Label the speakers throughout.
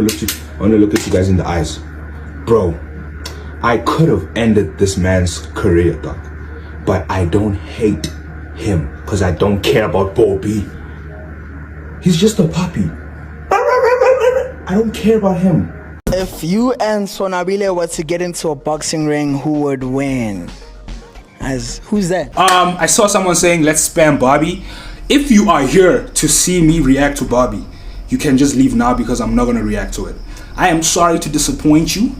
Speaker 1: I want to look at you guys in the eyes. Bro, I could have ended this man's career, dog. But I don't hate him because I don't care about Bobby. He's just a puppy. I don't care about him.
Speaker 2: If you and Sonwabile were to get into a boxing ring, who would win? Who's that?
Speaker 3: I saw someone saying let's spam Bobby. If you are here to see me react to Bobby, you can just leave now because I'm not gonna react to it. I am sorry to disappoint you.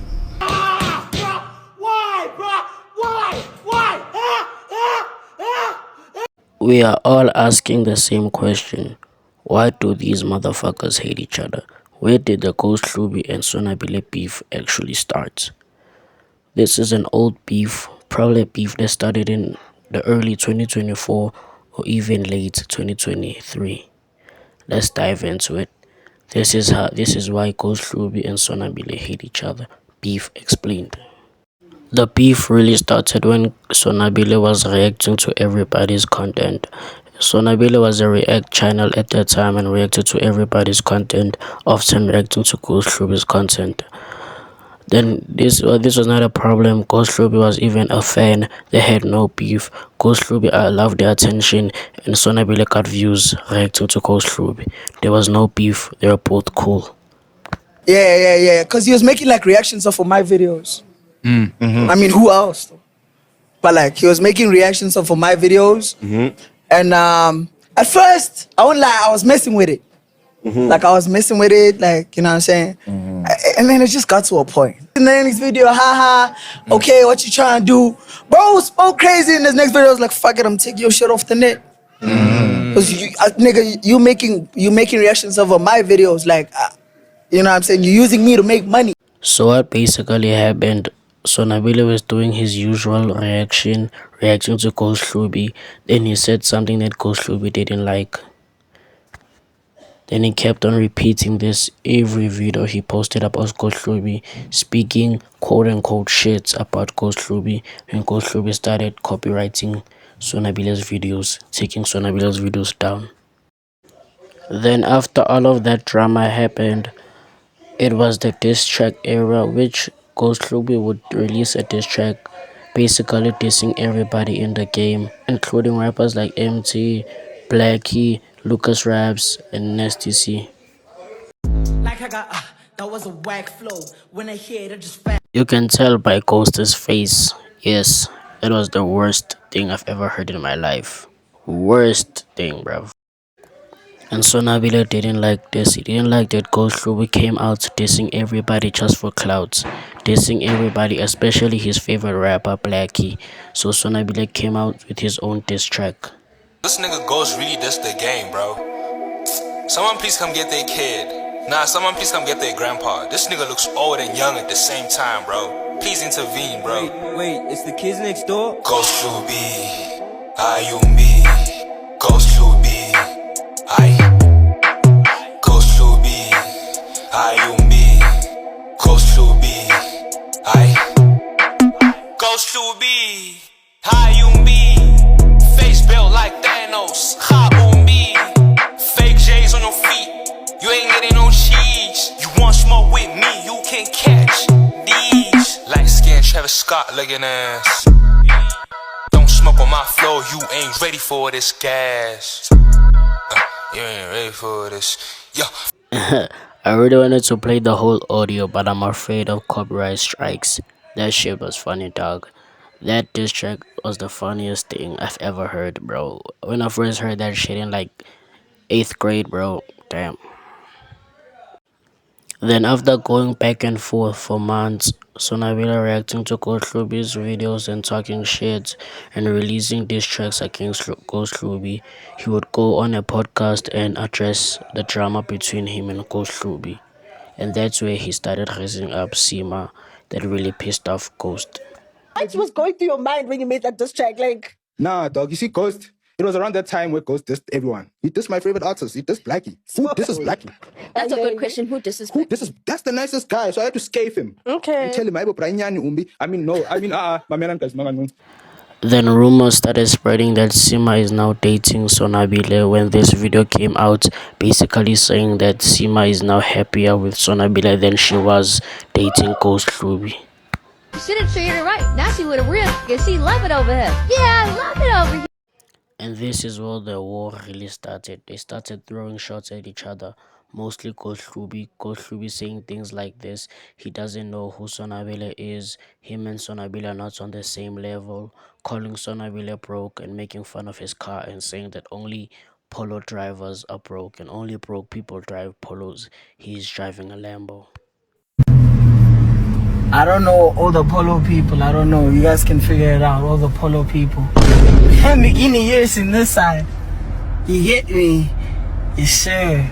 Speaker 4: We are all asking the same question. Why do these motherfuckers hate each other? Where did the Ghost Hlubi and Sonwabile beef actually start? This is an old beef, probably a beef that started in the early 2024 or even late 2023. Let's dive into it. This is why Ghost Hlubi and Sonwabile hate each other. Beef explained. The beef really started when Sonwabile was reacting to everybody's content. Sonwabile was a react channel at that time and reacted to everybody's content, often reacting to Ghost Hlubi's content. Then this was not a problem. Ghost Hlubi was even a fan. They had no beef. Ghost Hlubi loved the attention, and Sonwabile got views reacting to Ghost Hlubi. There was no beef. They were both cool.
Speaker 2: Yeah. Because he was making like reactions off of my videos. I mean, who else? Though? But like, he was making reactions off of my videos. And at first, I won't lie, I was messing with it. Like, I was messing with it, like, you know what I'm saying? And then it just got to a point. And then his video, okay, what you trying to do? Bro, spoke crazy in this next video. I was like, fuck it, I'm taking your shit off the net. Because nigga, you making reactions over my videos, like, you know what I'm saying? You're using me to make money.
Speaker 4: So what basically happened, Sonwabile was doing his usual reacting to Ghost Hlubi. Then he said something that Ghost Hlubi didn't like. Then he kept on repeating this every video he posted about Ghost Hlubi, speaking quote-unquote shit about Ghost Hlubi, when Ghost Hlubi started copywriting Sonwabile's videos, taking Sonwabile's videos down. Then after all of that drama happened, it was the diss track era, which Ghost Hlubi would release a diss track basically dissing everybody in the game, including rappers like MT, Blackie, Lucas Raps, and Nasty C.
Speaker 5: Like I got, that was a whack flow. When I hear it, I just
Speaker 4: You can tell by Ghost's face. Yes, it was the worst thing I've ever heard in my life. Worst thing, bruv. And Sonwabile didn't like this. He didn't like that Ghost Hlubi came out dissing everybody just for clouds. Dissing everybody, especially his favorite rapper, Blackie. So Sonwabile came out with his own diss track.
Speaker 6: This nigga Ghost really dissed the game, bro. Someone please come get their kid. Nah, someone please come get their grandpa. This nigga looks old and young at the same time, bro. Please intervene, bro.
Speaker 7: Wait, it's the kids next door?
Speaker 6: Ghost Hlubi, Ayumbi. Ghost Hlubi, Ay. Ghost Hlubi, Ayumbi. Ghost Hlubi, Ay. Ghost Hlubi, Ayumbi. Face built like Thanos, Hlubi. Fake J's on your feet, you ain't getting no cheese. You want smoke with me, you can catch these. Light skin Travis Scott looking ass. Don't smoke on my flow, you ain't ready for this gas. You ain't ready for this. Yo.
Speaker 4: I really wanted to play the whole audio, but I'm afraid of copyright strikes. That shit was funny, dog. That diss track was the funniest thing I've ever heard, bro. When I first heard that shit in like 8th grade, bro, damn. Then after going back and forth for months, Sonwabile reacting to Ghost Hlubi's videos and talking shit and releasing diss tracks against Ghost Hlubi, he would go on a podcast and address the drama between him and Ghost Hlubi. And that's where he started raising up Sima that really pissed off Ghost.
Speaker 8: What was going through your mind when you made that diss track? Like,
Speaker 1: Nah, dog, you see Ghost? It was around that time where Ghost dissed everyone. He dissed my favorite artist. He dissed Blackie. Who disses Blackie?
Speaker 8: that's a good question. Who disses?
Speaker 1: That's the nicest guy, so I had to scave him.
Speaker 8: Okay.
Speaker 1: And tell him, I mean, no. I mean, my man, guys,
Speaker 4: Then rumors started spreading that Sima is now dating Sonwabile when this video came out, basically saying that Sima is now happier with Sonwabile than she was dating Ghost Hlubi.
Speaker 9: She didn't treat her right. Now she with a real and she love it over here. Yeah, I love it over here.
Speaker 4: And this is where the war really started. They started throwing shots at each other, mostly Ghost Hlubi saying things like this: he doesn't know who Sonwabile is, him and Sonwabile are not on the same level, calling Sonwabile broke and making fun of his car and saying that only polo drivers are broke and only broke people drive polos. He's driving a Lambo.
Speaker 2: I don't know all the polo people. I don't know. You guys can figure it out. All the polo people. I'm beginning years in this side. You get me? Yes, sir.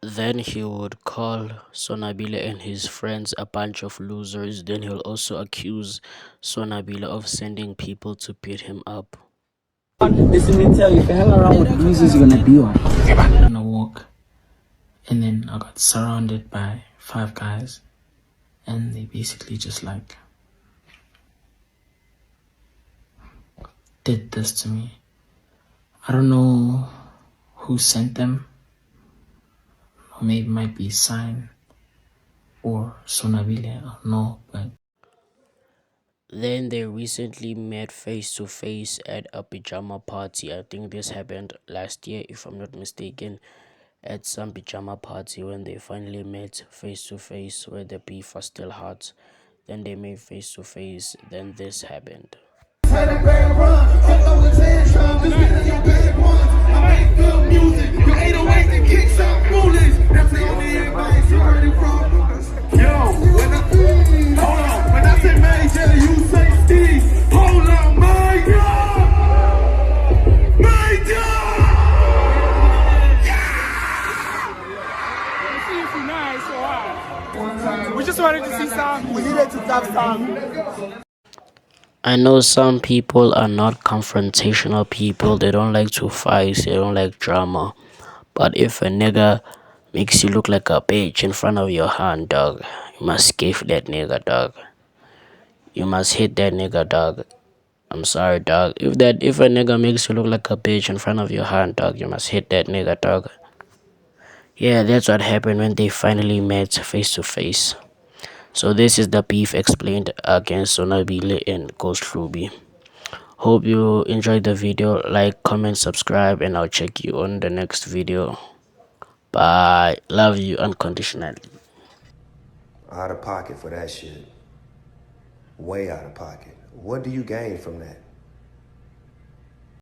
Speaker 4: Then he would call Sonwabile and his friends a bunch of losers. Then he'll also accuse Sonwabile of sending people to beat him up.
Speaker 2: Listen, let me tell you, if you hang around with losers, you're gonna be one. I'm gonna walk, and then I got surrounded by 5 guys, and they basically just like did this to me. I don't know who sent them, or maybe it might be Sign or Sonwabile, I don't know, but
Speaker 4: Then they recently met face to face at a pajama party. I think this happened last year, if I'm not mistaken, at some pajama party when they finally met face to face where the beef was still hot. Then they met face to face, then this happened.
Speaker 3: We just wanted to see some. We needed to stop some.
Speaker 4: I know some people are not confrontational people. They don't like to fight. They don't like drama. But if a nigga makes you look like a bitch in front of your hand, dog, you must give that nigga, dog. You must hit that nigga, dog. I'm sorry, dog. If a nigga makes you look like a bitch in front of your hand, dog, you must hit that nigga, dog. Yeah, that's what happened when they finally met face to face. So this is the beef explained against Sonwabile and Ghost Hlubi. Hope you enjoyed the video. Like, comment, subscribe, and I'll check you on the next video. Bye. Love you unconditionally.
Speaker 10: Out of pocket for that shit. Way out of pocket. What do you gain from that?